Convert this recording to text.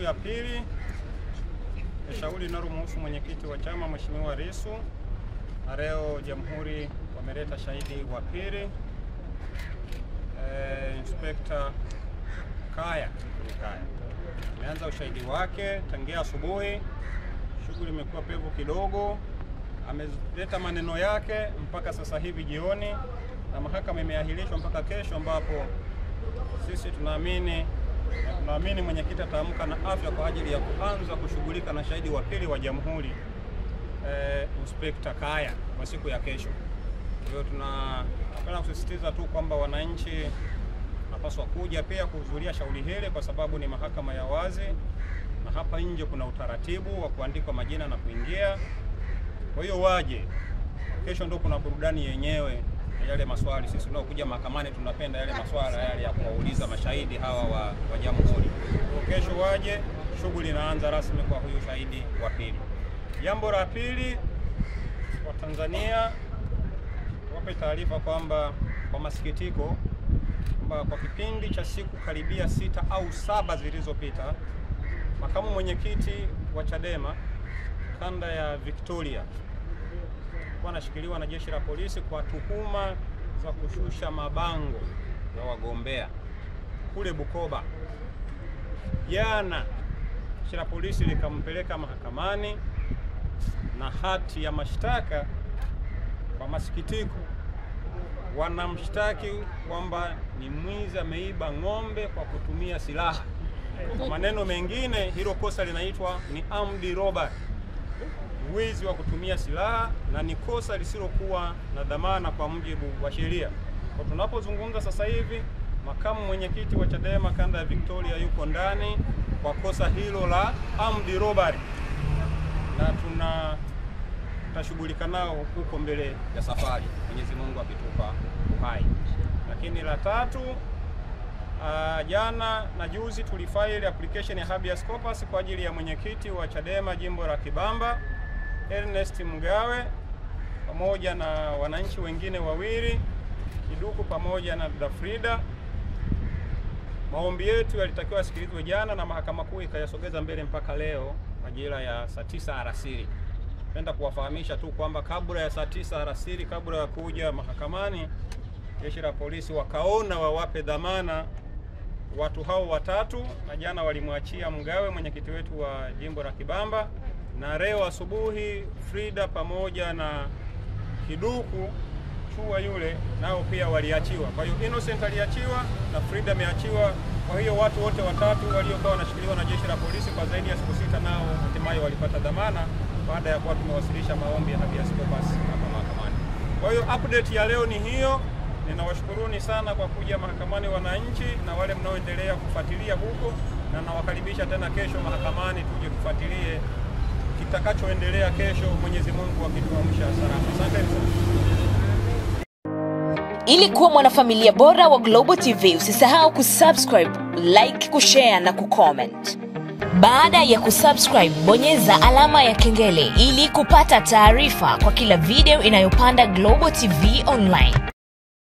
ya pili ya shauri linalomhusu mwenyekiti wa chama Mheshimiwa Lissu, na leo jamhuri wameleta shahidi wa pili, Inspector Kaya. Ameanza ushahidi wake tangia asubuhi, shughuli imekuwa pevu kidogo. Ameleta maneno yake mpaka sasa hivi jioni, na mahakama imeahirishwa mpaka kesho, ambapo sisi tunaamini mwenyekiti ataamka na afya kwa ajili ya kuanza kushughulika na shahidi wa pili wa jamhuri, Inspector Kaya, kwa siku ya kesho. Kwa hiyo tunapenda kusisitiza tu kwamba wananchi napaswa kuja pia kuhudhuria shauri hili, kwa sababu ni mahakama ya wazi, na hapa nje kuna utaratibu wa kuandika majina na kuingia. Kwa hiyo waje kesho, ndio kuna burudani yenyewe, yale maswali. Sisi tunaokuja mahakamani tunapenda yale maswala yale ya kuwauliza mashahidi hawa wa jamhuri. Kwa kesho waje, shughuli inaanza rasmi kwa huyu shahidi wa pili. Jambo la pili, wa Tanzania wape taarifa kwamba kwa masikitiko kwamba kwa kipindi cha siku karibia 6 au 7 zilizopita, makamu mwenyekiti wa Chadema kanda ya Victoria wanashikiliwa na jeshi la polisi kwa tuhuma za kushusha mabango ya wagombea kule Bukoba. Jana jeshi la polisi likampeleka mahakamani na hati ya mashtaka. Kwa masikitiko, wanamshtaki kwamba ni mwizi, ameiba ng'ombe kwa kutumia silaha. Kwa maneno mengine, hilo kosa linaitwa ni armed robbery, wizi wa kutumia silaha, na ni kosa lisilokuwa na dhamana kwa mujibu wa sheria. Kwa tunapozungumza sasa hivi, makamu mwenyekiti wa Chadema kanda ya Victoria yuko ndani kwa kosa hilo la armed robbery, na tutashughulika nao huko mbele ya safari, Mwenyezi Mungu akitupa uhai. Lakini la tatu, jana na juzi tulifile application ya habeas corpus kwa ajili ya mwenyekiti wa Chadema jimbo la Kibamba Ernest Mgawe, pamoja na wananchi wengine wawili, Kiduku pamoja na Frida. Maombi yetu yalitakiwa yasikilizwe jana na mahakama kuu ikayasogeza mbele mpaka leo majira ya saa 9 alasiri. Napenda kuwafahamisha tu kwamba kabla ya saa 9 alasiri, kabla ya kuja mahakamani, jeshi la polisi wakaona wawape dhamana watu hao watatu, na jana walimwachia Mgawe mwenyekiti wetu wa jimbo la Kibamba, na leo asubuhi Frida pamoja na Kiduku chua yule nao pia waliachiwa. Kwa hiyo Innocent aliachiwa na Frida ameachiwa. Kwa hiyo watu wote watatu waliokuwa wanashikiliwa na jeshi la polisi kwa zaidi ya siku 6 nao hatimaye walipata dhamana baada ya kuwa tumewasilisha maombi ya habeas corpus hapa mahakamani. Kwa hiyo update ya leo ni hiyo. Ninawashukuruni sana kwa kuja mahakamani wananchi, na wale mnaoendelea kufuatilia huko, na nawakaribisha tena kesho mahakamani tuje kufuatilie kitakachoendelea kesho, Mwenyezi Mungu akituamsha salama. Asante sana. Ili kuwa mwanafamilia bora wa Global TV, usisahau kusubscribe, like, kushare na kucomment. Baada ya kusubscribe, bonyeza alama ya kengele ili kupata taarifa kwa kila video inayopanda Global TV Online.